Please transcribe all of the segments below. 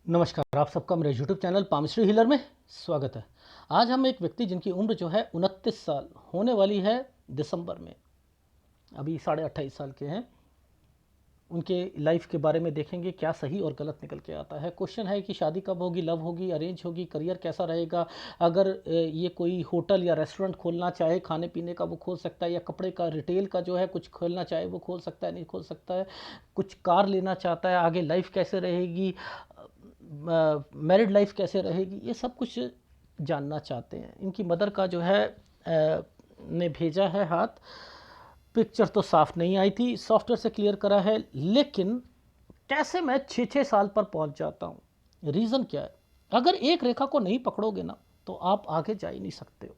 नमस्कार, आप सबका मेरे यूट्यूब चैनल पामिस्ट्री हीलर में स्वागत है। आज हम एक व्यक्ति जिनकी उम्र जो है 29 साल होने वाली है दिसंबर में, अभी 28.5 साल के हैं, उनके लाइफ के बारे में देखेंगे क्या सही और गलत निकल के आता है। क्वेश्चन है कि शादी कब होगी, लव होगी, अरेंज होगी, करियर कैसा रहेगा, अगर ये कोई होटल या रेस्टोरेंट खोलना चाहे खाने पीने का वो खोल सकता है, या कपड़े का रिटेल का जो है कुछ खोलना चाहे वो खोल सकता है, नहीं खोल सकता है, कुछ कार लेना चाहता है, आगे लाइफ कैसे रहेगी, मैरिड लाइफ कैसे रहेगी, ये सब कुछ जानना चाहते हैं। इनकी मदर का जो है ने भेजा है हाथ, पिक्चर तो साफ नहीं आई थी, सॉफ्टवेयर से क्लियर करा है, लेकिन कैसे मैं 6-6 साल पर पहुंच जाता हूं। रीज़न क्या है? अगर एक रेखा को नहीं पकड़ोगे ना तो आप आगे जा ही नहीं सकते हो।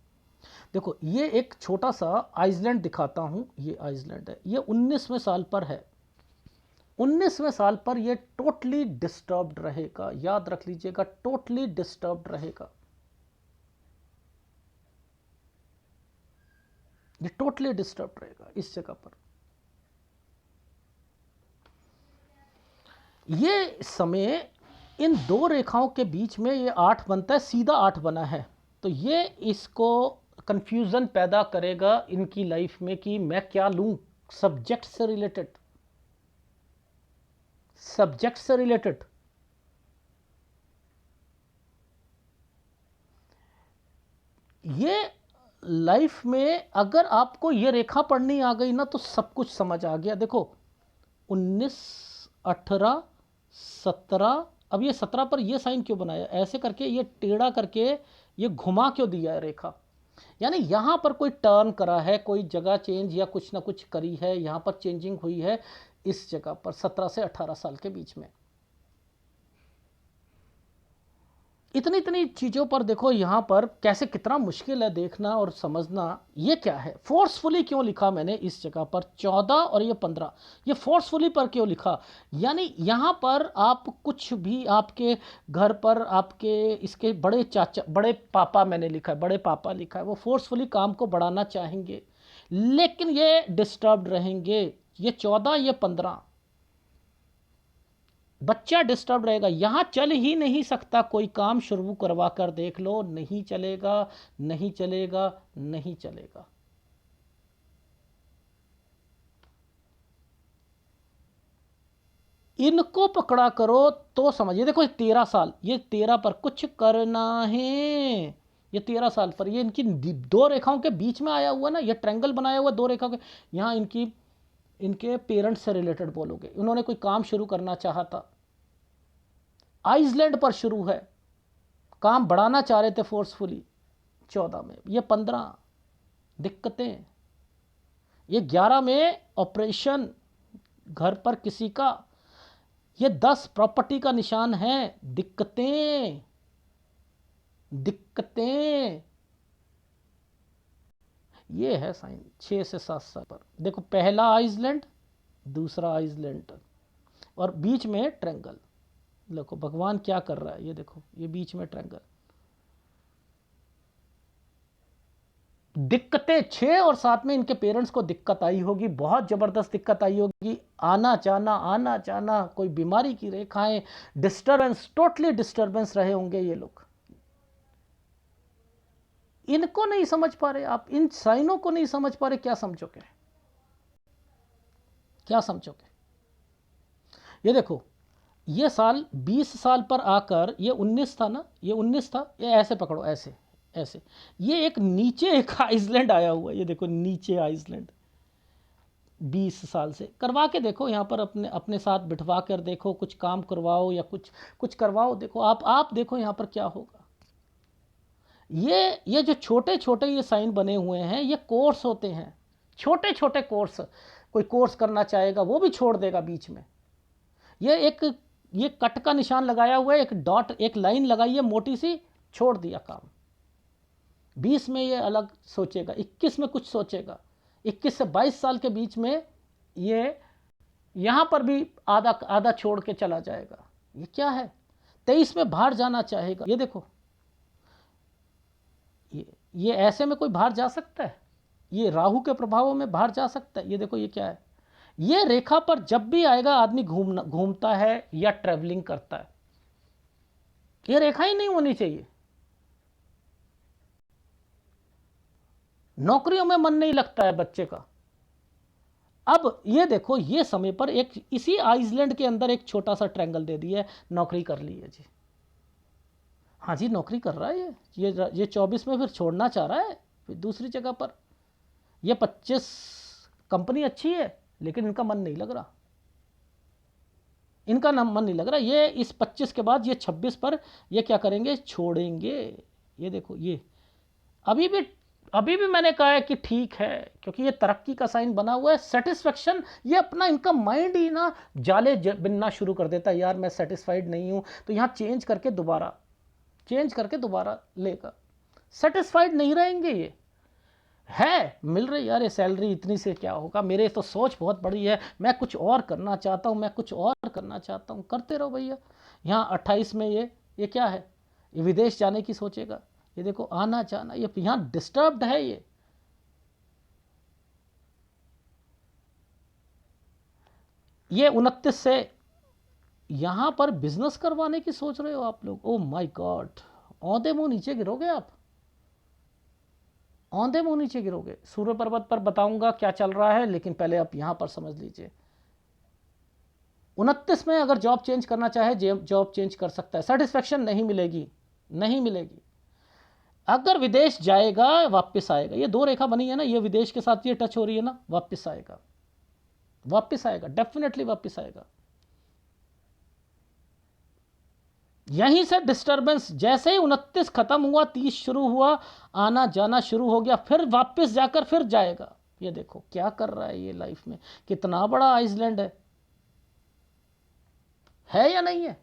देखो, ये एक छोटा सा आइसलैंड दिखाता हूं, ये आइसलैंड है, ये 19वें साल पर है। 19वें साल पर ये टोटली डिस्टर्ब्ड रहेगा, याद रख लीजिएगा, टोटली डिस्टर्ब्ड रहेगा। ये टोटली डिस्टर्ब्ड रहेगा इस जगह पर। ये समय इन दो रेखाओं के बीच में ये 8 बनता है, सीधा 8 बना है, तो ये इसको कंफ्यूजन पैदा करेगा इनकी लाइफ में कि मैं क्या लूं, सब्जेक्ट से रिलेटेड, सब्जेक्ट से रिलेटेड। ये लाइफ में अगर आपको ये रेखा पढ़नी आ गई ना तो सब कुछ समझ आ गया। देखो, 19, 18, 17, अब ये 17 पर ये साइन क्यों बनाया, ऐसे करके ये टेढ़ा करके ये घुमा क्यों दिया है रेखा, यानी यहां पर कोई टर्न करा है, कोई जगह चेंज या कुछ ना कुछ करी है, यहां पर चेंजिंग हुई है इस जगह पर 17 से 18 साल के बीच में। इतनी इतनी चीज़ों पर देखो यहाँ पर कैसे कितना मुश्किल है देखना और समझना। ये क्या है, फोर्सफुली क्यों लिखा मैंने इस जगह पर 14 और ये 15, ये फोर्सफुली पर क्यों लिखा, यानी यहाँ पर आप कुछ भी आपके घर पर आपके इसके बड़े चाचा, बड़े पापा मैंने लिखा है, बड़े पापा लिखा है, वो फोर्सफुली काम को बढ़ाना चाहेंगे लेकिन ये डिस्टर्ब रहेंगे। ये 14, ये 15, बच्चा डिस्टर्ब रहेगा, यहां चल ही नहीं सकता, कोई काम शुरू करवा कर देख लो, नहीं चलेगा, नहीं चलेगा, नहीं चलेगा। इनको पकड़ा करो तो समझिए। देखो, 13 साल, ये 13 पर कुछ करना है, ये 13 साल पर, ये इनकी दो रेखाओं के बीच में आया हुआ ना, ये ट्रायंगल बनाया हुआ दो रेखाओं के, यहां इनकी इनके पेरेंट्स से रिलेटेड बोलोगे, उन्होंने कोई काम शुरू करना चाहा था, आइसलैंड पर शुरू है, काम बढ़ाना चाह रहे थे फोर्सफुली 14 में, ये 15 दिक्कतें, ये 11 में ऑपरेशन घर पर किसी का, ये 10 प्रॉपर्टी का निशान है, दिक्कतें दिक्कतें। ये है साइन 6 से 7 साल पर। देखो, पहला आइसलैंड, दूसरा आइसलैंड और बीच में ट्रायंगल। देखो भगवान क्या कर रहा है, ये देखो, ये बीच में ट्रायंगल। दिक्कतें 6 और 7 में इनके पेरेंट्स को दिक्कत आई होगी, बहुत ज़बरदस्त दिक्कत आई होगी, आना जाना, कोई बीमारी की रेखाएं, डिस्टर्बेंस, टोटली डिस्टर्बेंस रहे होंगे ये लोग। इनको नहीं समझ पा रहे आप, इन साइनों को नहीं समझ पा रहे, क्या समझोगे, क्या समझोगे। ये देखो, ये साल 20 साल पर आकर, ये 19 था ना, ये 19 था, ये ऐसे पकड़ो, ऐसे ऐसे, ये एक नीचे एक आइसलैंड आया हुआ है, ये देखो नीचे आइसलैंड, 20 साल से करवा के देखो, यहाँ पर अपने अपने साथ बिठवा कर देखो, कुछ काम करवाओ या कुछ कुछ करवाओ, देखो आप देखो यहाँ पर क्या होगा। ये जो छोटे छोटे ये साइन बने हुए हैं, ये कोर्स होते हैं, छोटे छोटे कोर्स। कोई कोर्स करना चाहेगा वो भी छोड़ देगा बीच में। ये कट का निशान लगाया हुआ है, एक डॉट, एक लाइन लगाई है मोटी सी, छोड़ दिया काम। 20 में ये अलग सोचेगा, 21 में कुछ सोचेगा, 21 से 22 साल के बीच में ये यहाँ पर भी आधा आधा छोड़ के चला जाएगा। ये क्या है, 23 में बाहर जाना चाहेगा। ये देखो, ये ऐसे में कोई बाहर जा सकता है, ये राहु के प्रभावों में बाहर जा सकता है। ये देखो, ये क्या है, ये रेखा पर जब भी आएगा आदमी घूमता है या ट्रैवलिंग करता है। ये रेखा ही नहीं होनी चाहिए। नौकरियों में मन नहीं लगता है बच्चे का। अब ये देखो, ये समय पर एक इसी आइसलैंड के अंदर एक छोटा सा ट्रायंगल दे दिया है, नौकरी कर ली है जी। हाँ जी, नौकरी कर रहा है ये 24 में फिर छोड़ना चाह रहा है फिर दूसरी जगह पर। ये 25 कंपनी अच्छी है लेकिन इनका मन नहीं लग रहा, इनका नाम मन नहीं लग रहा। ये इस 25 के बाद ये 26 पर ये क्या करेंगे, छोड़ेंगे। ये देखो, ये अभी भी अभी भी मैंने कहा है कि ठीक है, क्योंकि ये तरक्की का साइन बना हुआ है। सेटिस्फेक्शन, ये अपना इनका माइंड ही ना जाले बिनना शुरू कर देता है, यार मैं सेटिस्फाइड नहीं हूं, तो यहाँ चेंज करके दोबारा लेगा। सेटिस्फाइड नहीं रहेंगे। ये है मिल रही, यार ये सैलरी इतनी से क्या होगा, मेरे तो सोच बहुत बड़ी है, मैं कुछ और करना चाहता हूँ, करते रहो भैया। यहाँ 28 में ये क्या है, ये विदेश जाने की सोचेगा। ये देखो, आना जाना, ये यहाँ डिस्टर्ब्ड है। ये 29 से यहाँ पर बिजनेस करवाने की सोच रहे हो आप लोग। ओ माय गॉड, औंधे मुंह नीचे गिरोगे आप, औंधे मुंह नीचे गिरोगे। सूर्य पर्वत पर बताऊंगा क्या चल रहा है, लेकिन पहले आप यहां पर समझ लीजिए। 29 में अगर जॉब चेंज करना चाहे, जॉब चेंज कर सकता है। सेटिस्फेक्शन नहीं मिलेगी। अगर विदेश जाएगा वापस आएगा। ये 2 रेखा बनी है ना, ये विदेश के साथ ये टच हो रही है ना, वापस आएगा, डेफिनेटली वापस आएगा। यहीं से डिस्टरबेंस, जैसे ही 29 खत्म हुआ 30 शुरू हुआ, आना जाना शुरू हो गया, फिर वापस जाकर फिर जाएगा। ये देखो क्या कर रहा है ये लाइफ में, कितना बड़ा आइसलैंड है या नहीं है।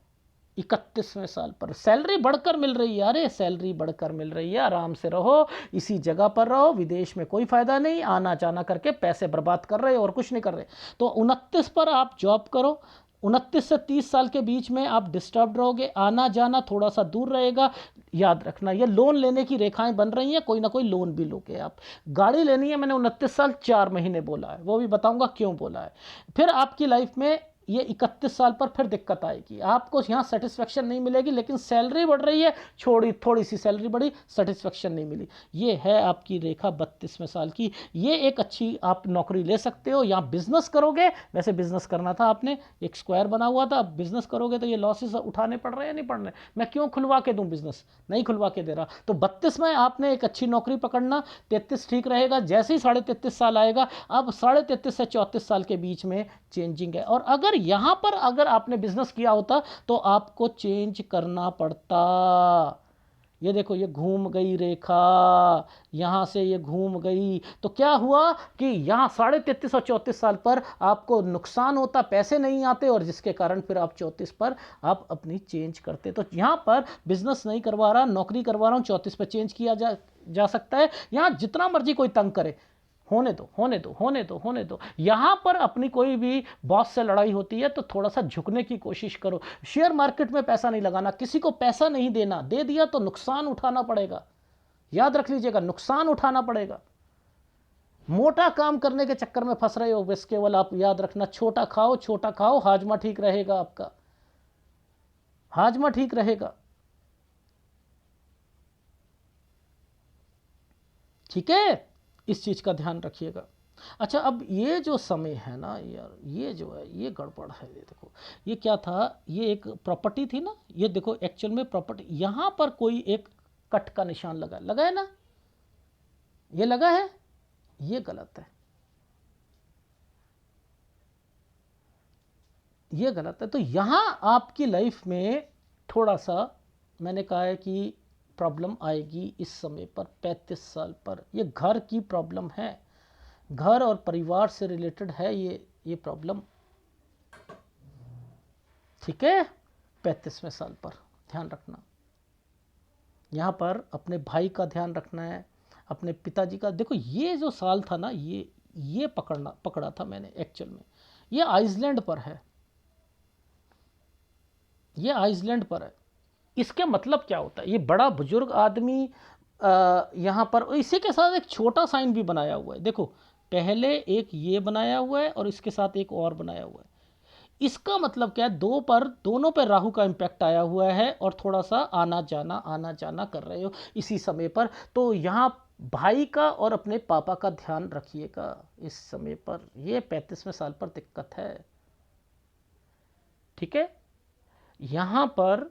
31वें साल पर सैलरी बढ़कर मिल रही है। अरे सैलरी बढ़कर मिल रही है, आराम से रहो, इसी जगह पर रहो, विदेश में कोई फायदा नहीं, आना जाना करके पैसे बर्बाद कर रहे हो और कुछ नहीं कर रहे। तो 29 पर आप जॉब करो। 29 से 30 साल के बीच में आप डिस्टर्ब रहोगे, आना जाना थोड़ा सा दूर रहेगा। याद रखना, ये लोन लेने की रेखाएं बन रही हैं, कोई ना कोई लोन भी लोगे आप। गाड़ी लेनी है, मैंने 29 साल 4 महीने बोला है, वो भी बताऊंगा क्यों बोला है। फिर आपकी लाइफ में ये 31 साल पर फिर दिक्कत आएगी, आपको यहाँ सेटिस्फेक्शन नहीं मिलेगी, लेकिन सैलरी बढ़ रही है, थोड़ी सी सैलरी बढ़ी, सेटिस्फेक्शन नहीं मिली। ये है आपकी रेखा 32वें साल की। ये एक अच्छी आप नौकरी ले सकते हो, यहाँ बिजनेस करोगे। वैसे बिजनेस करना था आपने, एक स्क्वायर बना हुआ था, अब बिजनेस करोगे तो ये लॉसेस उठाने पड़ रहे हैं, नहीं पड़ रहे। मैं क्यों खुलवा के दूँ बिजनेस, नहीं खुलवा के दे रहा। तो 32 में आपने एक अच्छी नौकरी पकड़ना, 33 ठीक रहेगा। जैसे ही 33.5 साल आएगा, अब 33.5 से 34 साल के बीच में चेंजिंग है। और अगर यहां पर अगर आपने बिजनेस किया होता तो आपको चेंज करना पड़ता। ये देखो, ये घूम गई रेखा, यहां से ये घूम गई, तो क्या हुआ कि यहां 33.5 और 34 साल पर आपको नुकसान होता, पैसे नहीं आते, और जिसके कारण फिर आप 34 पर आप अपनी चेंज करते। तो यहां पर बिजनेस नहीं करवा रहा, नौकरी करवा रहा हूं, 34 पर चेंज किया जा सकता है। यहां जितना मर्जी कोई तंग करे, होने दो। यहां पर अपनी कोई भी बॉस से लड़ाई होती है तो थोड़ा सा झुकने की कोशिश करो। शेयर मार्केट में पैसा नहीं लगाना, किसी को पैसा नहीं देना, दे दिया तो नुकसान उठाना पड़ेगा। याद रख लीजिएगा, नुकसान उठाना पड़ेगा। मोटा काम करने के चक्कर में फंस रहे हो, बस केवल आप याद रखना, छोटा खाओ, हाजमा ठीक रहेगा आपका, हाजमा ठीक रहेगा। ठीक है, इस चीज़ का ध्यान रखिएगा। अच्छा, अब ये जो समय है ना यार, ये जो है ये गड़बड़ है। ये देखो, ये क्या था, ये एक प्रॉपर्टी थी ना, ये देखो एक्चुअल में प्रॉपर्टी, यहाँ पर कोई एक कट का निशान लगा है ना, ये लगा है, ये गलत है, ये गलत है। तो यहाँ आपकी लाइफ में थोड़ा सा मैंने कहा है कि प्रॉब्लम आएगी इस समय पर, 35 साल पर। ये घर की प्रॉब्लम है, घर और परिवार से रिलेटेड है ये प्रॉब्लम। ठीक है, 35वें साल पर ध्यान रखना। यहाँ पर अपने भाई का ध्यान रखना है, अपने पिताजी का। देखो, ये जो साल था ना, ये पकड़ा था मैंने एक्चुअल में। ये आइसलैंड पर है, ये आइसलैंड पर है। इसके मतलब क्या होता है, ये बड़ा बुजुर्ग आदमी यहाँ पर, इसी के साथ एक छोटा साइन भी बनाया हुआ है। देखो, पहले एक ये बनाया हुआ है और इसके साथ एक और बनाया हुआ है। इसका मतलब क्या है, दोनों पर राहु का इम्पैक्ट आया हुआ है और थोड़ा सा आना जाना कर रहे हो इसी समय पर। तो यहाँ भाई का और अपने पापा का ध्यान रखिएगा इस समय पर, ये 35वें साल पर दिक्कत है। ठीक है, यहाँ पर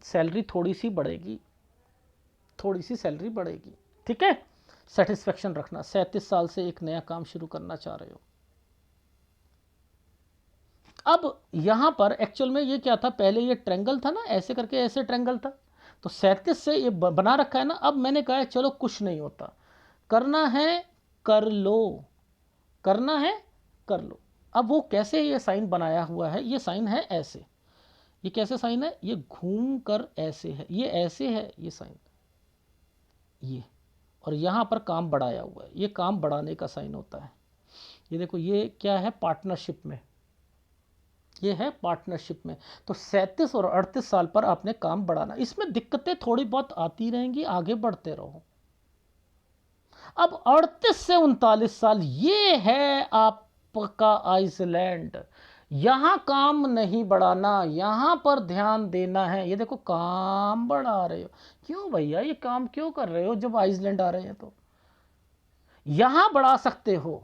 सैलरी थोड़ी सी बढ़ेगी, थोड़ी सी सैलरी बढ़ेगी। ठीक है, सेटिस्फेक्शन रखना। 37 साल से एक नया काम शुरू करना चाह रहे हो। अब यहां पर एक्चुअल में ये क्या था, पहले ये ट्रेंगल था ना, ऐसे करके ऐसे ट्रेंगल था, तो 37 से ये बना रखा है ना। अब मैंने कहा है चलो कुछ नहीं होता, करना है कर लो, करना है कर लो। अब वो कैसे ये साइन बनाया हुआ है, ये साइन है ऐसे, ये कैसे साइन है, ये घूम कर ऐसे है, ये ऐसे है ये साइन, ये, और यहाँ पर काम बढ़ाया हुआ है, ये काम बढ़ाने का साइन होता है। ये देखो ये क्या है, पार्टनरशिप में, ये है पार्टनरशिप में। तो 37 और 38 साल पर आपने काम बढ़ाना, इसमें दिक्कतें थोड़ी बहुत आती रहेंगी, आगे बढ़ते रहो। अब 38 से 39 साल ये है आपका आइसलैंड, यहां काम नहीं बढ़ाना, यहां पर ध्यान देना है। ये देखो काम बढ़ा रहे हो, क्यों भैया ये काम क्यों कर रहे हो जब आइसलैंड आ रहे हैं? तो यहां बढ़ा सकते हो,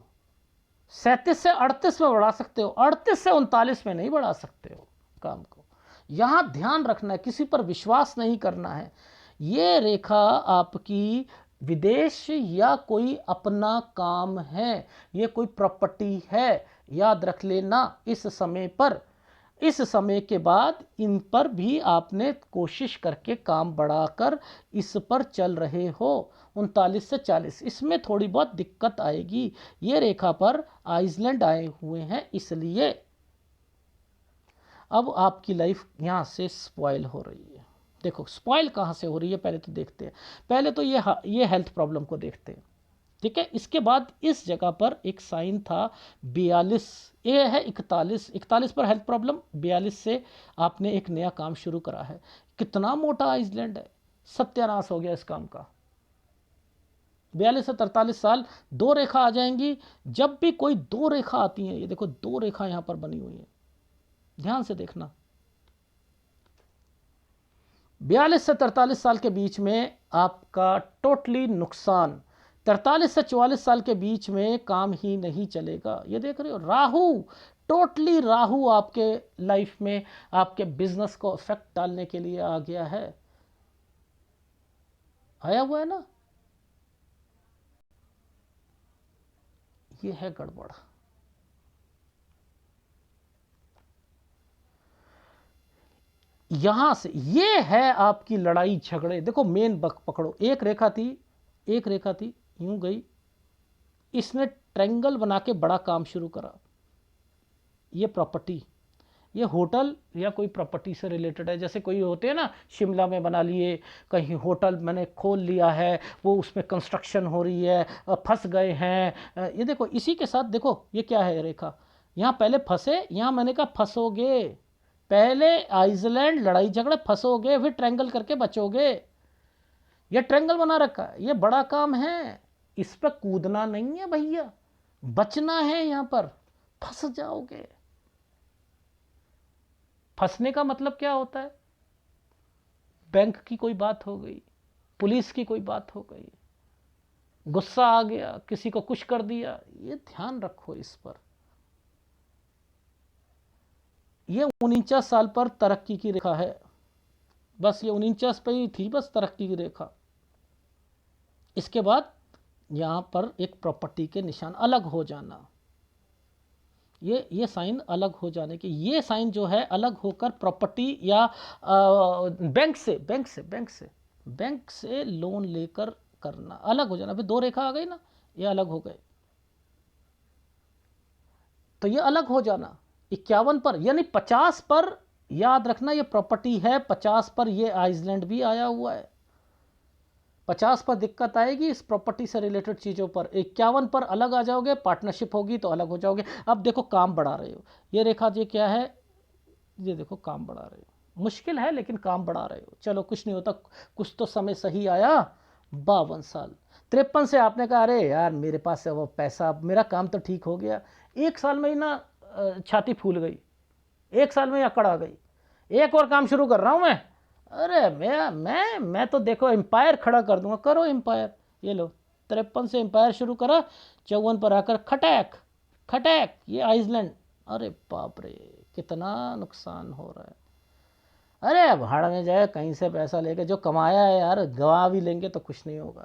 37 से 38 में बढ़ा सकते हो, 38 से 39 में नहीं बढ़ा सकते हो काम को। यहां ध्यान रखना है, किसी पर विश्वास नहीं करना है। ये रेखा आपकी विदेश या कोई अपना काम है, ये कोई प्रॉपर्टी है, याद रख लेना इस समय पर। इस समय के बाद इन पर भी आपने कोशिश करके काम बढ़ाकर इस पर चल रहे हो। 39 से 40 इसमें थोड़ी बहुत दिक्कत आएगी। ये रेखा पर आइसलैंड आए हुए हैं, इसलिए अब आपकी लाइफ यहाँ से स्पॉइल हो रही है। देखो स्पॉइल कहाँ से हो रही है, पहले तो देखते हैं। पहले तो ये हेल्थ प्रॉब्लम को देखते हैं। ठीक है, इसके बाद इस जगह पर एक साइन था 42, ये है 41 पर हेल्थ प्रॉब्लम, 42 से आपने एक नया काम शुरू करा है। कितना मोटा आइसलैंड है, सत्यानाश हो गया इस काम का। 42 से 43 साल, दो रेखा आ जाएंगी। जब भी कोई दो रेखा आती है, ये देखो दो रेखा यहां पर बनी हुई है, ध्यान से देखना। 42 से 43 साल के बीच में आपका टोटली नुकसान। 43 से 44 साल के बीच में काम ही नहीं चलेगा। ये देख रहे हो राहु, टोटली राहु आपके लाइफ में, आपके बिजनेस को इफेक्ट डालने के लिए आ गया है, आया हुआ है ना। ये है गड़बड़। यहां से ये है आपकी लड़ाई झगड़े। देखो मेन बक पकड़ो, एक रेखा थी, एक रेखा थी यूं गई, इसने ट्रायंगल बना के बड़ा काम शुरू करा। ये प्रॉपर्टी, ये होटल या कोई प्रॉपर्टी से रिलेटेड है। जैसे कोई होते हैं ना, शिमला में बना लिए, कहीं होटल मैंने खोल लिया है, वो उसमें कंस्ट्रक्शन हो रही है, फंस गए हैं। ये देखो इसी के साथ देखो ये क्या है रेखा, यहाँ पहले फंसे, यहाँ मैंने कहा फंसोगे, पहले आइसलैंड लड़ाई झगड़े, फंसोगे, फिर ट्रायंगल करके बचोगे। ये ट्रायंगल बना रखा है, ये बड़ा काम है, इस पर कूदना नहीं है भैया, बचना है। यहाँ पर फंस जाओगे। फंसने का मतलब क्या होता है, बैंक की कोई बात हो गई, पुलिस की कोई बात हो गई, गुस्सा आ गया, किसी को कुछ कर दिया, ये ध्यान रखो इस पर। ये 49 साल पर तरक्की की रेखा है, बस ये 49 पे ही थी बस तरक्की की रेखा। इसके बाद यहां पर एक प्रॉपर्टी के निशान अलग हो जाना, ये साइन अलग हो जाने के, ये साइन जो है अलग होकर प्रॉपर्टी या बैंक से लोन लेकर करना, अलग हो जाना। फिर दो रेखा आ गई ना, ये अलग हो गए, तो ये अलग हो जाना। 51 पर यानी 50 पर, याद रखना ये प्रॉपर्टी है, 50 पर ये आइसलैंड भी आया हुआ है। 50 पर दिक्कत आएगी इस प्रॉपर्टी से रिलेटेड चीज़ों पर। 51 पर अलग आ जाओगे, पार्टनरशिप होगी तो अलग हो जाओगे। अब देखो काम बढ़ा रहे हो, ये रेखा जी क्या है, ये देखो काम बढ़ा रहे हो, मुश्किल है लेकिन काम बढ़ा रहे हो। चलो कुछ नहीं होता, कुछ तो समय सही आया। 52 साल, 53 से आपने कहा अरे यार मेरे पास है वो पैसा, मेरा काम तो ठीक हो गया, एक साल में ही ना छाती फूल गई, 1 साल में अकड़ आ गई, एक और काम शुरू कर रहा हूँ मैं। अरे मैं तो देखो एम्पायर खड़ा कर दूंगा। करो एम्पायर, ये लो 53 से एम्पायर शुरू करा, 54 पर आकर खटैक खटैक ये आइसलैंड। अरे बाप रे, कितना नुकसान हो रहा है। अरे भाड़ में जाए, कहीं से पैसा लेके जो कमाया है यार, गवा भी लेंगे तो कुछ नहीं होगा।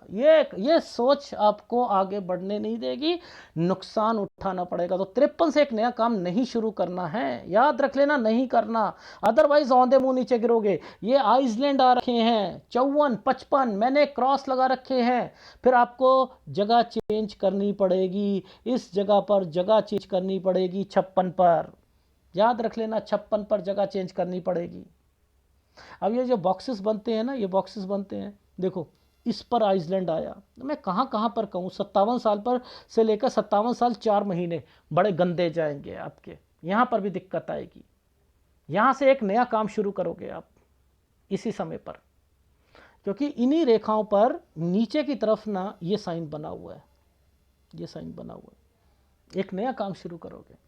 ये सोच आपको आगे बढ़ने नहीं देगी, नुकसान उठाना पड़ेगा। तो 53 से एक नया काम नहीं शुरू करना है, याद रख लेना, नहीं करना, अदरवाइज औंधे मुंह नीचे गिरोगे। ये आइसलैंड आ रखे हैं 54 55, मैंने क्रॉस लगा रखे हैं। फिर आपको जगह चेंज करनी पड़ेगी, इस जगह पर जगह चेंज करनी पड़ेगी 56 पर, याद रख लेना 56 पर जगह चेंज करनी पड़ेगी। अब ये जो बॉक्सेस बनते हैं ना, ये बॉक्सेस बनते हैं, देखो इस पर आइसलैंड आया, मैं कहाँ कहाँ पर कहूँ, 57 साल पर से लेकर 57 साल 4 महीने बड़े गंदे जाएंगे आपके। यहाँ पर भी दिक्कत आएगी। यहाँ से एक नया काम शुरू करोगे आप इसी समय पर, क्योंकि इन्हीं रेखाओं पर नीचे की तरफ ना ये साइन बना हुआ है, ये साइन बना हुआ है, एक नया काम शुरू करोगे।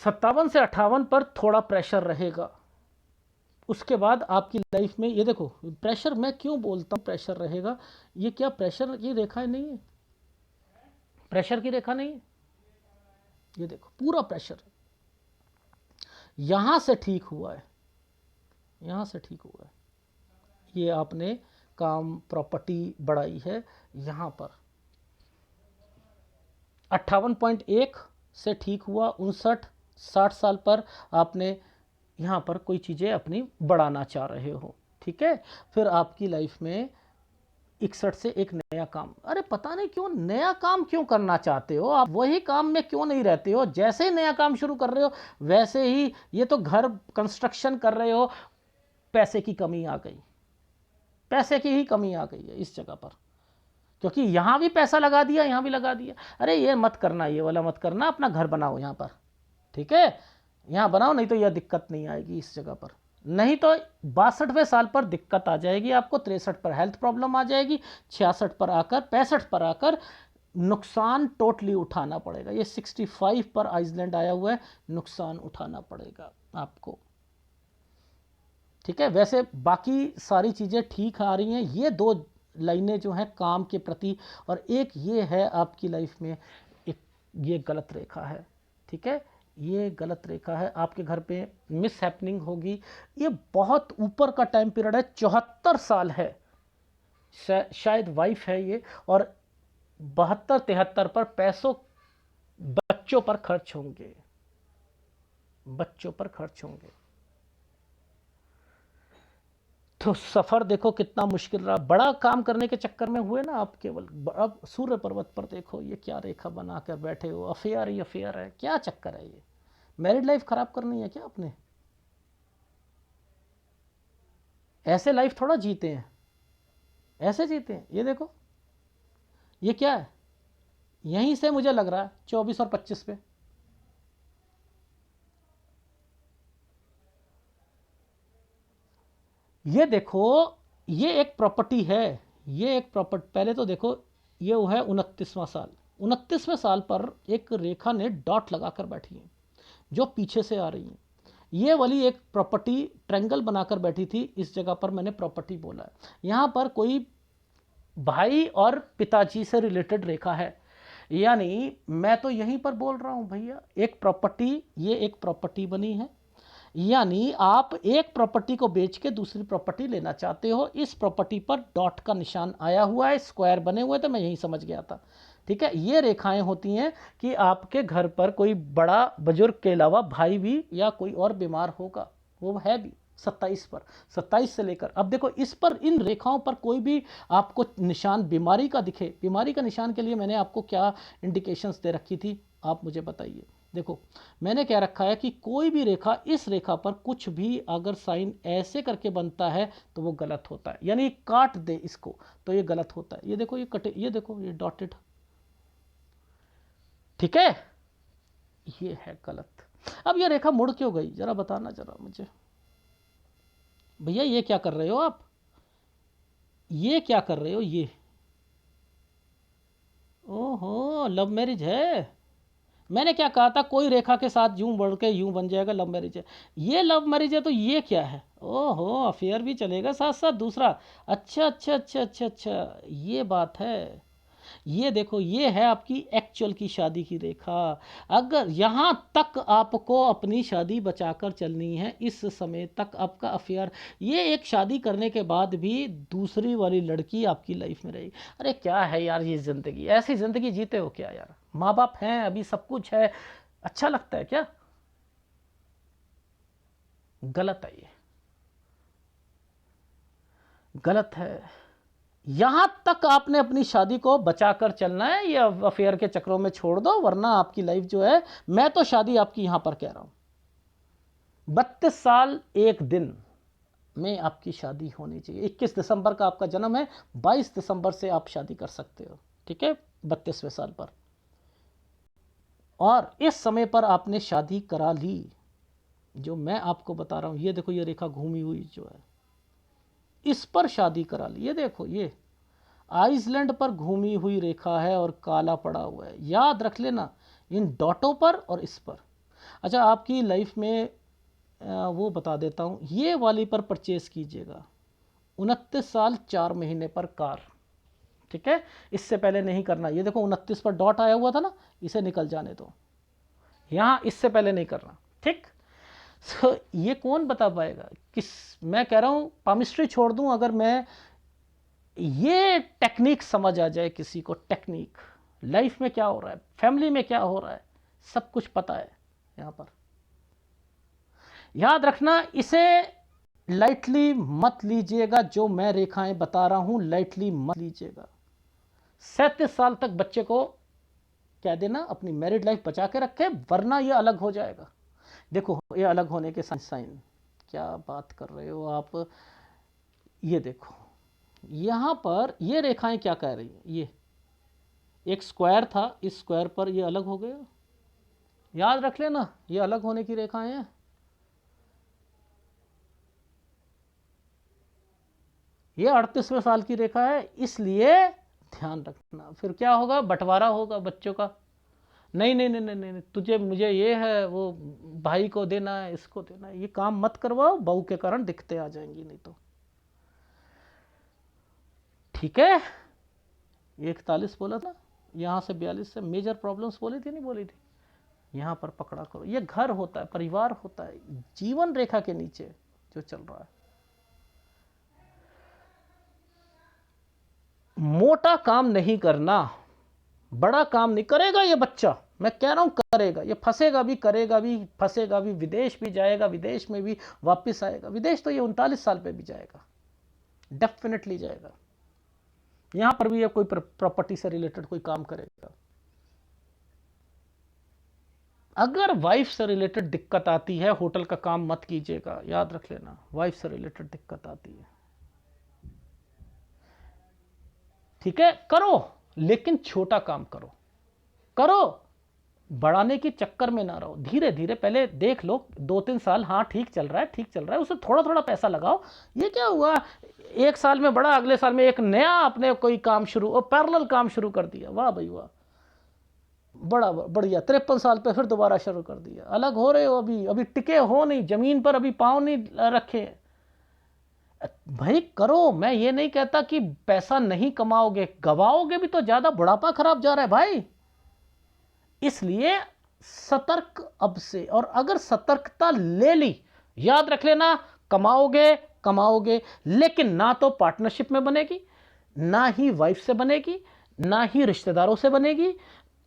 सत्तावन से 58 पर थोड़ा प्रेशर रहेगा। उसके बाद आपकी लाइफ में, ये देखो प्रेशर, मैं क्यों बोलता हूँ प्रेशर रहेगा, ये क्या प्रेशर की रेखा नहीं है, प्रेशर की रेखा नहीं है, ये देखो पूरा प्रेशर है। यहां से ठीक हुआ है, यहां से ठीक हुआ है, ये आपने काम प्रॉपर्टी बढ़ाई है। यहां पर 58.1 से ठीक हुआ, 59 60 साल पर आपने यहाँ पर कोई चीज़ें अपनी बढ़ाना चाह रहे हो, ठीक है। फिर आपकी लाइफ में 61 से एक नया काम, अरे पता नहीं क्यों नया काम क्यों करना चाहते हो आप, वही काम में क्यों नहीं रहते हो। जैसे ही नया काम शुरू कर रहे हो वैसे ही, ये तो घर कंस्ट्रक्शन कर रहे हो, पैसे की कमी आ गई, पैसे की ही कमी आ गई है इस जगह पर, क्योंकि यहाँ भी पैसा लगा दिया, यहाँ भी लगा दिया। अरे ये मत करना, ये वाला मत करना, अपना घर बनाओ यहाँ पर, ठीक है, यहाँ बनाओ, नहीं तो यह दिक्कत नहीं आएगी इस जगह पर। नहीं तो 62वें साल पर दिक्कत आ जाएगी आपको, 63 पर हेल्थ प्रॉब्लम आ जाएगी, 66 पर आकर 65 पर आकर नुकसान टोटली उठाना पड़ेगा। ये 65 पर आइसलैंड आया हुआ है, नुकसान उठाना पड़ेगा आपको, ठीक है। वैसे बाकी सारी चीज़ें ठीक आ रही हैं, ये 2 लाइनें जो हैं काम के प्रति, और एक ये है आपकी लाइफ में एक ये गलत रेखा है, ठीक है, ये गलत रेखा है। आपके घर पे मिस हैपनिंग होगी। ये बहुत ऊपर का टाइम पीरियड है, 74 साल है, शायद वाइफ है ये, और 72 73 पर पैसों बच्चों पर खर्च होंगे, बच्चों पर खर्च होंगे। तो सफ़र देखो कितना मुश्किल रहा, बड़ा काम करने के चक्कर में हुए ना आप केवल। अब सूर्य पर्वत पर देखो ये क्या रेखा बना कर बैठे हो, अफेयर ही अफेयर है, क्या चक्कर है ये, मैरिड लाइफ खराब करनी है क्या आपने। ऐसे लाइफ थोड़ा जीते हैं, ऐसे जीते हैं। ये देखो ये क्या है, यहीं से मुझे लग रहा है 24 और 25 पे, ये देखो ये एक प्रॉपर्टी है, ये एक प्रॉपर्टी। पहले तो देखो ये वो है 29वां साल, 29वें साल पर एक रेखा ने डॉट लगाकर बैठी है जो पीछे से आ रही है। ये वाली एक प्रॉपर्टी ट्रायंगल बनाकर बैठी थी, इस जगह पर मैंने प्रॉपर्टी बोला है। यहाँ पर कोई भाई और पिताजी से रिलेटेड रेखा है, यानी मैं तो यहीं पर बोल रहा हूँ भैया, एक प्रॉपर्टी, ये एक प्रॉपर्टी बनी है, यानी आप एक प्रॉपर्टी को बेच के दूसरी प्रॉपर्टी लेना चाहते हो। इस प्रॉपर्टी पर डॉट का निशान आया हुआ है, स्क्वायर बने हुए थे, मैं यही समझ गया था, ठीक है। ये रेखाएं होती हैं कि आपके घर पर कोई बड़ा बुजुर्ग के अलावा भाई भी या कोई और बीमार होगा, वो है भी 27 पर, 27 से लेकर अब देखो इस पर, इन रेखाओं पर कोई भी आपको निशान बीमारी का दिखे, बीमारी का निशान के लिए मैंने आपको क्या इंडिकेशंस दे रखी थी, आप मुझे बताइए। देखो मैंने क्या रखा है कि कोई भी रेखा, इस रेखा पर कुछ भी अगर साइन ऐसे करके बनता है तो वो गलत होता है, यानी काट दे इसको तो ये गलत होता है। ये देखो ये कटे, ये देखो ये डॉटेड, ठीक है, ये है गलत। अब ये रेखा मुड़ क्यों गई, जरा बताना जरा मुझे भैया, ये क्या कर रहे हो आप, ये क्या कर रहे हो, ये ओहो, लव मैरिज है। मैंने क्या कहा था, कोई रेखा के साथ यूं बढ़ के यूं बन जाएगा, लव मैरिज है। ये लव मैरिज है तो ये क्या है? ओहो, अफेयर भी चलेगा साथ साथ दूसरा। अच्छा अच्छा अच्छा अच्छा अच्छा, ये बात है। ये देखो, ये है आपकी एक्चुअल की शादी की रेखा। अगर यहाँ तक आपको अपनी शादी बचाकर चलनी है, इस समय तक आपका अफेयर, ये एक शादी करने के बाद भी दूसरी वाली लड़की आपकी लाइफ में रहेगी। अरे क्या है यार ये ज़िंदगी, ऐसी ज़िंदगी जीते हो क्या यार? माँ बाप हैं, अभी सब कुछ है, अच्छा लगता है क्या? गलत है, ये गलत है। यहां तक आपने अपनी शादी को बचाकर चलना है, ये अफेयर के चक्रों में छोड़ दो, वरना आपकी लाइफ जो है, मैं तो शादी आपकी यहां पर कह रहा हूं 32 साल 1 दिन में आपकी शादी होनी चाहिए। 21 दिसंबर का आपका जन्म है, 22 दिसंबर से आप शादी कर सकते हो, ठीक है, 32वें साल पर। और इस समय पर आपने शादी करा ली, जो मैं आपको बता रहा हूं, ये देखो, ये रेखा घूमी हुई जो है, इस पर शादी करा ली। ये देखो, ये आइसलैंड पर घूमी हुई रेखा है और काला पड़ा हुआ है, याद रख लेना, इन डॉटों पर और इस पर। अच्छा, आपकी लाइफ में वो बता देता हूँ, ये वाली पर परचेस कीजिएगा 29 साल 4 महीने पर कार, ठीक है, इससे पहले नहीं करना। ये देखो 29 पर डॉट आया हुआ था ना, इसे निकल जाने दो, यहाँ इससे पहले नहीं करना, ठीक। ये कौन बता पाएगा किस, मैं कह रहा हूँ पामिस्ट्री छोड़ दूँ, अगर मैं ये टेक्निक समझ आ जाए किसी को, टेक्निक, लाइफ में क्या हो रहा है, फैमिली में क्या हो रहा है, सब कुछ पता है यहाँ पर। याद रखना, इसे लाइटली मत लीजिएगा, जो मैं रेखाएं बता रहा हूं लाइटली मत लीजिएगा। 37 साल तक बच्चे को कह देना अपनी मैरिड लाइफ बचा के रखे, वरना ये अलग हो जाएगा। देखो, ये अलग होने के साइन, क्या बात कर रहे हो आप। ये देखो, यहां पर ये रेखाएं क्या कह रही हैं, ये एक स्क्वायर था, इस स्क्वायर पर ये अलग हो गया, याद रख लेना, ये अलग होने की रेखाएं हैं। ये 38वें साल की रेखा है, इसलिए ध्यान रखना। फिर क्या होगा, बंटवारा होगा बच्चों का। नहीं नहीं नहीं नहीं नहीं, तुझे मुझे ये है, वो भाई को देना है, इसको देना है, ये काम मत करवाओ, बहू के कारण दिक्कतें आ जाएंगी नहीं तो, ठीक है। 41 बोला था, यहाँ से 42 से मेजर प्रॉब्लम्स बोली थी, नहीं बोली थी, यहाँ पर पकड़ा करो। ये घर होता है, परिवार होता है, जीवन रेखा के नीचे जो चल रहा है। मोटा काम नहीं करना, बड़ा काम नहीं करेगा ये बच्चा, मैं कह रहा हूं करेगा, ये फंसेगा भी, करेगा भी, फंसेगा भी, विदेश भी जाएगा, विदेश में भी वापस आएगा। विदेश तो ये 39 साल पे भी जाएगा, डेफिनेटली जाएगा। यहां पर भी ये कोई प्रॉपर्टी से रिलेटेड कोई काम करेगा। अगर वाइफ से रिलेटेड दिक्कत आती है, होटल का काम मत कीजिएगा, याद रख लेना, वाइफ से रिलेटेड दिक्कत आती है, ठीक है। करो, लेकिन छोटा काम करो, करो, बढ़ाने के चक्कर में ना रहो, धीरे धीरे पहले देख लो, 2-3 साल, हाँ ठीक चल रहा है, ठीक चल रहा है, उससे थोड़ा थोड़ा पैसा लगाओ। ये क्या हुआ, 1 साल में बड़ा, अगले साल में एक नया आपने कोई काम शुरू और पैरेलल काम शुरू कर दिया, वाह भाई वाह, बड़ा बढ़िया। 53 साल पे फिर दोबारा शुरू कर दिया, अलग हो रहे हो, अभी अभी टिके हो नहीं, जमीन पर अभी पाँव नहीं रखे। भाई करो, मैं ये नहीं कहता कि पैसा नहीं कमाओगे, गवाओगे भी तो ज्यादा, बुढ़ापा खराब जा रहा है भाई, इसलिए सतर्क अब से। और अगर सतर्कता ले ली, याद रख लेना, कमाओगे कमाओगे, लेकिन ना तो पार्टनरशिप में बनेगी, ना ही वाइफ से बनेगी, ना ही रिश्तेदारों से बनेगी।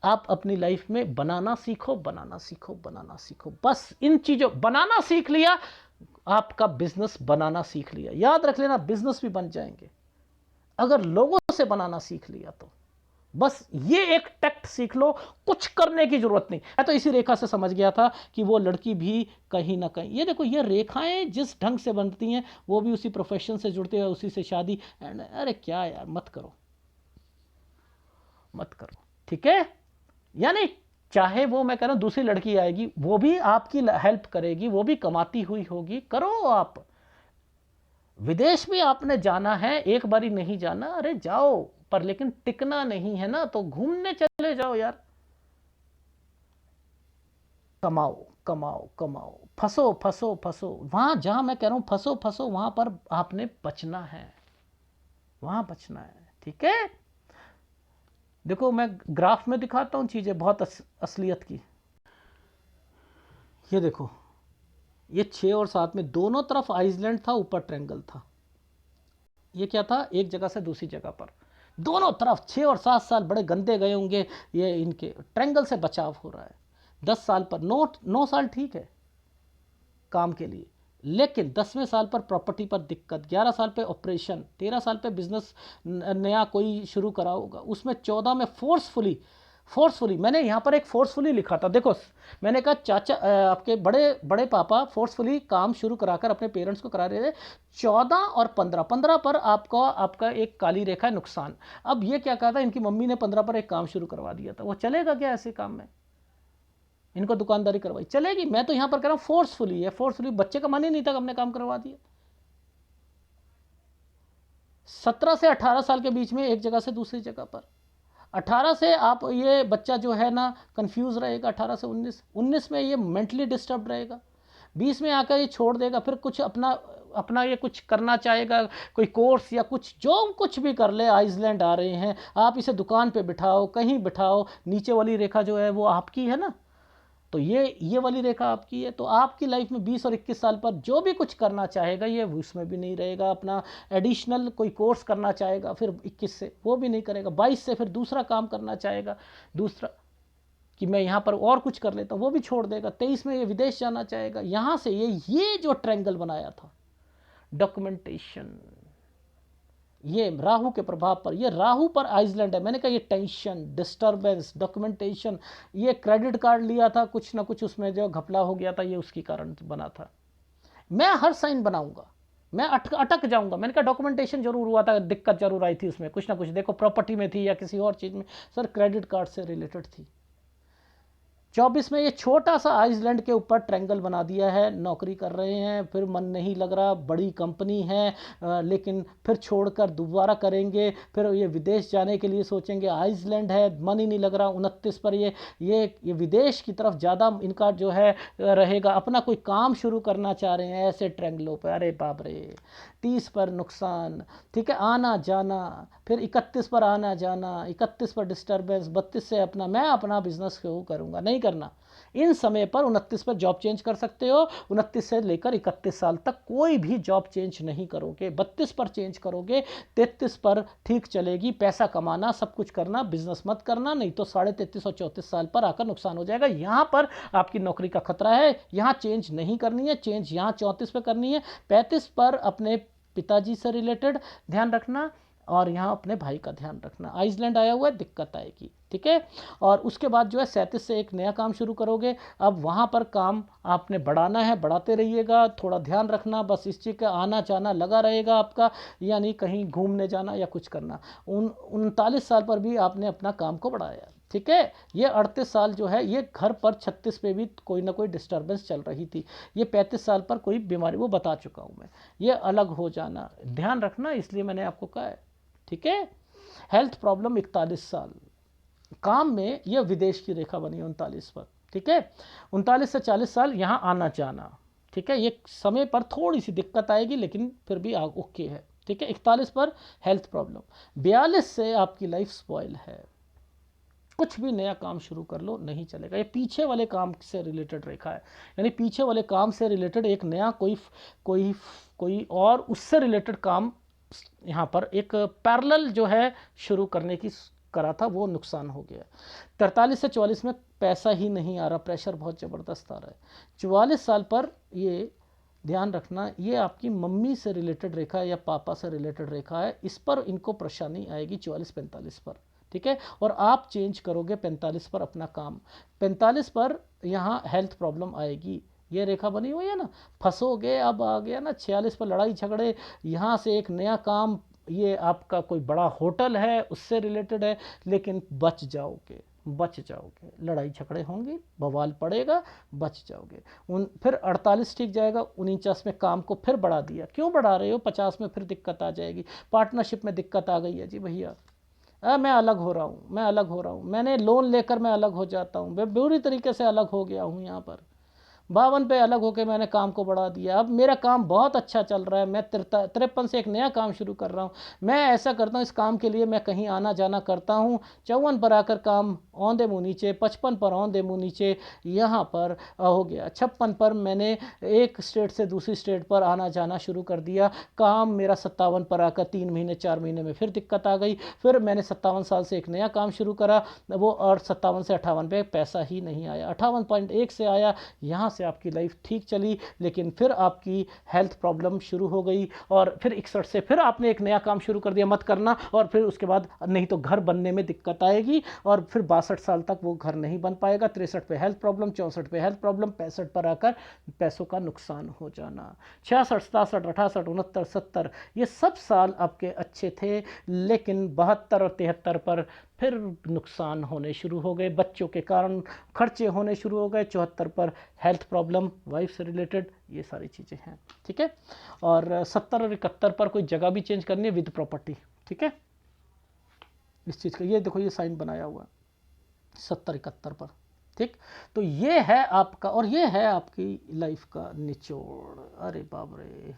आप अपनी लाइफ में बनाना सीखो, बनाना सीखो, बनाना सीखो, बस इन चीजों, बनाना सीख लिया, आपका बिजनेस बनाना सीख लिया, याद रख लेना, बिजनेस भी बन जाएंगे अगर लोगों से बनाना सीख लिया तो। बस ये एक टैक्ट सीख लो, कुछ करने की जरूरत नहीं। मैं तो इसी रेखा से समझ गया था कि वो लड़की भी कहीं ना कहीं, ये देखो, ये रेखाएं जिस ढंग से बनती हैं, वो भी उसी प्रोफेशन से जुड़ते हैं, उसी से शादी। अरे क्या यार, मत करो, मत करो, ठीक है। यानी चाहे वो, मैं कह रहा हूं दूसरी लड़की आएगी, वो भी आपकी हेल्प करेगी, वो भी कमाती हुई होगी, करो आप। विदेश भी आपने जाना है, एक बारी नहीं जाना, अरे जाओ, पर लेकिन टिकना नहीं है ना, तो घूमने चले जाओ यार, कमाओ कमाओ कमाओ, फंसो फंसो फंसो, वहां जहां मैं कह रहा हूं फंसो फंसो, वहां पर आपने बचना है, वहां बचना है। ठीक है, देखो मैं ग्राफ में दिखाता हूं चीजें बहुत असलियत की। ये देखो, ये 6 और 7 में दोनों तरफ आइसलैंड था, ऊपर ट्रायंगल था। ये क्या था, एक जगह से दूसरी जगह पर दोनों तरफ 6 और 7 साल बड़े गंदे गए होंगे, ये इनके ट्रायंगल से बचाव हो रहा है। 10 साल पर 9 साल ठीक है काम के लिए, लेकिन 10वें साल पर प्रॉपर्टी पर दिक्कत, 11 साल पे ऑपरेशन, 13 साल पे बिजनेस नया कोई शुरू करा होगा, उसमें 14 में फोर्सफुली मैंने यहाँ पर एक फोर्सफुली लिखा था। देखो मैंने कहा चाचा आपके बड़े बड़े पापा फोर्सफुली काम शुरू कराकर अपने पेरेंट्स को करा रहे थे। 14 और 15 पर आपका एक काली रेखा है नुकसान। अब ये क्या कहा था, इनकी मम्मी ने 15 पर एक काम शुरू करवा दिया था, वो चलेगा क्या ऐसे काम में, इनको दुकानदारी करवाई चलेगी? मैं तो यहां पर कह रहा हूं फोर्सफुली है, फोर्सफुली बच्चे का मन ही नहीं था, हमने काम करवा दिया। 17 से 18 साल के बीच में एक जगह से दूसरी जगह पर, 18 से आप ये बच्चा जो है ना कंफ्यूज रहेगा, 18 से 19 में ये मेंटली डिस्टर्ब रहेगा, 20 में आकर ये छोड़ देगा, फिर कुछ अपना अपना ये कुछ करना चाहेगा, कोई कोर्स या कुछ, जो कुछ भी कर ले। आइसलैंड आ रहे हैं, आप इसे दुकान पे बिठाओ, कहीं बिठाओ, नीचे वाली रेखा जो है वो आपकी है ना, तो ये वाली रेखा आपकी है, तो आपकी लाइफ में 20 और 21 साल पर जो भी कुछ करना चाहेगा ये उसमें भी नहीं रहेगा, अपना एडिशनल कोई कोर्स करना चाहेगा फिर 21 से वो भी नहीं करेगा, 22 से फिर दूसरा काम करना चाहेगा, दूसरा कि मैं यहाँ पर और कुछ कर लेता हूँ वो भी छोड़ देगा, 23 में ये विदेश जाना चाहेगा, यहाँ से ये जो ट्रायंगल बनाया था डॉक्यूमेंटेशन, ये राहु के प्रभाव पर, ये राहु पर आइसलैंड है, मैंने कहा ये टेंशन, डिस्टर्बेंस, डॉक्यूमेंटेशन, ये क्रेडिट कार्ड लिया था कुछ ना कुछ उसमें जो घपला हो गया था, ये उसकी कारण बना था। मैं हर साइन बनाऊंगा, मैं अटक जाऊंगा, मैंने कहा डॉक्यूमेंटेशन जरूर हुआ था, दिक्कत जरूर आई थी उसमें, कुछ ना कुछ देखो प्रॉपर्टी में थी या किसी और चीज़ में, सर क्रेडिट कार्ड से रिलेटेड थी। 24 में ये छोटा सा आइसलैंड के ऊपर ट्रायंगल बना दिया है, नौकरी कर रहे हैं, फिर मन नहीं लग रहा, बड़ी कंपनी है लेकिन फिर छोड़कर दोबारा करेंगे, फिर ये विदेश जाने के लिए सोचेंगे, आइसलैंड है, मन ही नहीं लग रहा। 29 पर ये विदेश की तरफ ज़्यादा इनका जो है रहेगा, अपना कोई काम शुरू करना चाह रहे हैं ऐसे ट्रायंगलों पर, अरे बाप रे। 30 पर नुकसान, ठीक है, आना जाना, फिर 31 पर आना जाना, 31 पर डिस्टर्बेंस, 32 से मैं अपना बिजनेस शुरू करूँगा, नहीं करना। इन समय पर 29 पर जॉब चेंज कर सकते हो, 29 से लेकर 31 साल तक कोई भी जॉब चेंज नहीं करोगे, 32 पर चेंज करोगे, 33 पर ठीक चलेगी, पैसा कमाना, सब कुछ करना, बिजनेस मत करना, नहीं तो 33.5 और 34 साल पर आकर नुकसान हो जाएगा। यहाँ पर आपकी नौकरी का खतरा है, यहाँ चेंज नहीं करनी है, चेंज यहाँ 34 पर करनी है। 35 पर अपने पिताजी से रिलेटेड ध्यान रखना, और यहाँ अपने भाई का ध्यान रखना, आइसलैंड आया हुआ है, दिक्कत आएगी, ठीक है। और उसके बाद जो है 37 से एक नया काम शुरू करोगे, अब वहाँ पर काम आपने बढ़ाना है, बढ़ाते रहिएगा, थोड़ा ध्यान रखना, बस इस चीज़ का आना जाना लगा रहेगा आपका, यानी कहीं घूमने जाना या कुछ करना। 39 साल पर भी आपने अपना काम को बढ़ाया, ठीक है। ये 38 साल जो है, ये घर पर 36 पे भी कोई ना कोई डिस्टर्बेंस चल रही थी, ये 35 साल पर कोई बीमारी, वो बता चुका हूँ मैं, ये अलग हो जाना, ध्यान रखना, इसलिए मैंने आपको कहा है, ठीक है। हेल्थ प्रॉब्लम 41 साल, काम में यह विदेश की रेखा बनी 39 पर, ठीक है। 39 से 40 साल यहाँ आना जाना, ठीक है, ये समय पर थोड़ी सी दिक्कत आएगी लेकिन फिर भी ओके है, ठीक है। 41 पर हेल्थ प्रॉब्लम, 42 से आपकी लाइफ स्पॉइल है, कुछ भी नया काम शुरू कर लो नहीं चलेगा, ये पीछे वाले काम से रिलेटेड रेखा है, यानी पीछे वाले काम से रिलेटेड एक नया कोई और उससे रिलेटेड काम यहाँ पर एक पैरेलल जो है शुरू करने की करा था, वो नुकसान हो गया। 43 से 44 में पैसा ही नहीं आ रहा, प्रेशर बहुत ज़बरदस्त आ रहा है। 44 साल पर ये ध्यान रखना, ये आपकी मम्मी से रिलेटेड रेखा है या पापा से रिलेटेड रेखा है, इस पर इनको परेशानी आएगी 44-45 पर, ठीक है। और आप चेंज करोगे 45 पर अपना काम, 45 पर यहाँ हेल्थ प्रॉब्लम आएगी, ये रेखा बनी हुई है ना, फंसोगे। अब आ गया ना 46 पर लड़ाई झगड़े, यहाँ से एक नया काम, ये आपका कोई बड़ा होटल है उससे रिलेटेड है, लेकिन बच जाओगे, लड़ाई झगड़े होंगी, बवाल पड़ेगा, बच जाओगे। फिर 48 ठीक जाएगा, 49 में काम को फिर बढ़ा दिया, क्यों बढ़ा रहे हो, 50 में फिर दिक्कत आ जाएगी, पार्टनरशिप में दिक्कत आ गई है जी भैया, मैं अलग हो रहा हूँ, मैं अलग हो रहा हूँ, मैंने लोन लेकर मैं अलग हो जाता हूँ, मैं बुरी तरीके से अलग हो गया हूँ यहाँ पर। 52 पे अलग होकर मैंने काम को बढ़ा दिया, अब मेरा काम बहुत अच्छा चल रहा है, मैं 53 से एक नया काम शुरू कर रहा हूँ। मैं ऐसा करता हूँ, इस काम के लिए मैं कहीं आना जाना करता हूँ, 54 पर आकर काम औंधे मुँह नीचे, 55 पर औंधे मुँह नीचे, यहाँ पर हो गया 56 पर मैंने एक स्टेट से दूसरी स्टेट पर आना जाना शुरू कर दिया। काम मेरा 57 पर आकर 3 महीने 4 महीने में फिर दिक्कत आ गई। फिर मैंने 57 साल से एक नया काम शुरू करा, वो और 57 से 58 पे पैसा ही नहीं आया, 58.1 से आया। यहाँ से आपकी लाइफ ठीक चली, लेकिन फिर आपकी हेल्थ प्रॉब्लम शुरू हो गई, और फिर 61 से फिर आपने एक नया काम शुरू कर दिया, मत करना, और फिर उसके बाद नहीं तो घर बनने में दिक्कत आएगी, और फिर 62 साल तक वो घर नहीं बन पाएगा। 63 पे हेल्थ प्रॉब्लम, 64 पे हेल्थ प्रॉब्लम, 65 पर आकर पैसों का नुकसान हो जाना। 66, 67, 68, 69, 70 ये सब साल आपके अच्छे थे, लेकिन 72 और 73 पर फिर नुकसान होने शुरू हो गए, बच्चों के कारण खर्चे होने शुरू हो गए। 74 पर हेल्थ प्रॉब्लम, वाइफ से रिलेटेड, ये सारी चीज़ें हैं, ठीक है। और 70 और 71 पर कोई जगह भी चेंज करनी है विद प्रॉपर्टी, ठीक है। इस चीज़ का ये देखो, ये साइन बनाया हुआ है 70 71 पर, ठीक। तो ये है आपका, और ये है आपकी लाइफ का निचोड़। अरे बाप रे,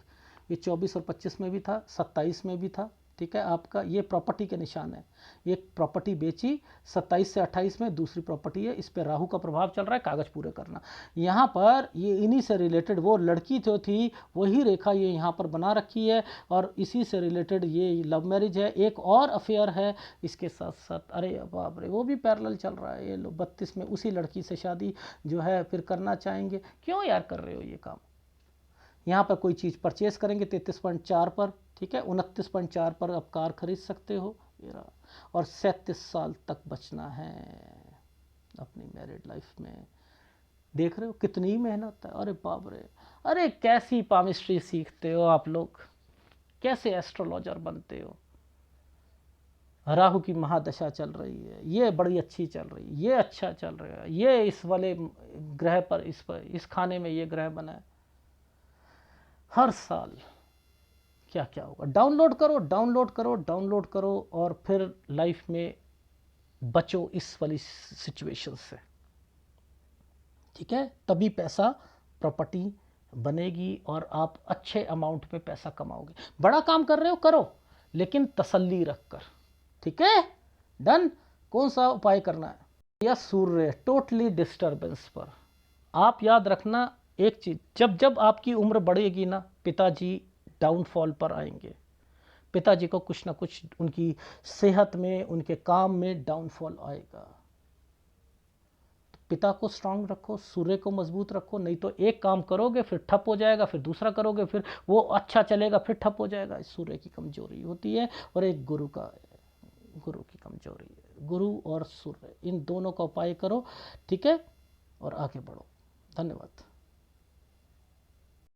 ये 24 और 25 में भी था, 27 में भी था, ठीक है। आपका ये प्रॉपर्टी के निशान है, ये प्रॉपर्टी बेची, 27 से 28 में दूसरी प्रॉपर्टी है, इस पर राहु का प्रभाव चल रहा है, कागज पूरे करना। यहाँ पर ये इन्हीं से रिलेटेड वो लड़की जो थी वही रेखा ये यहाँ पर बना रखी है, और इसी से रिलेटेड ये लव मैरिज है, एक और अफेयर है इसके साथ साथ। अरे बाप रे, वो भी पैरेलल चल रहा है। ये लो 32 में उसी लड़की से शादी जो है फिर करना चाहेंगे। क्यों यार कर रहे हो ये काम? यहाँ पर कोई चीज़ परचेस करेंगे 33.4 पर, ठीक है, 29.4 पर आप कार खरीद सकते हो, ये रहा। और 37 साल तक बचना है अपनी मैरिड लाइफ में। देख रहे हो कितनी मेहनत है। अरे बाप रे, अरे कैसी पामिस्ट्री सीखते हो आप लोग, कैसे एस्ट्रोलॉजर बनते हो। राहु की महादशा चल रही है, ये बड़ी अच्छी चल रही है, ये अच्छा चल रहा है, ये इस वाले ग्रह पर इस खाने में ये ग्रह बना है। हर साल क्या क्या होगा, डाउनलोड करो, डाउनलोड करो, डाउनलोड करो, और फिर लाइफ में बचो इस वाली सिचुएशन से, ठीक है। तभी पैसा, प्रॉपर्टी बनेगी, और आप अच्छे अमाउंट में पैसा कमाओगे। बड़ा काम कर रहे हो करो, लेकिन तसल्ली रखकर, ठीक है। डन। कौन सा उपाय करना है? या सूर्य टोटली डिस्टर्बेंस पर। आप याद रखना एक चीज़, जब जब आपकी उम्र बढ़ेगी ना, पिताजी डाउनफॉल पर आएंगे। पिताजी को कुछ ना कुछ उनकी सेहत में, उनके काम में डाउनफॉल आएगा। तो पिता को स्ट्रांग रखो, सूर्य को मजबूत रखो, नहीं तो एक काम करोगे फिर ठप हो जाएगा, फिर दूसरा करोगे फिर वो अच्छा चलेगा, फिर ठप हो जाएगा। इस सूर्य की कमजोरी होती है, और एक गुरु की कमजोरी है। गुरु और सूर्य, इन दोनों का उपाय करो, ठीक है, और आगे बढ़ो। धन्यवाद।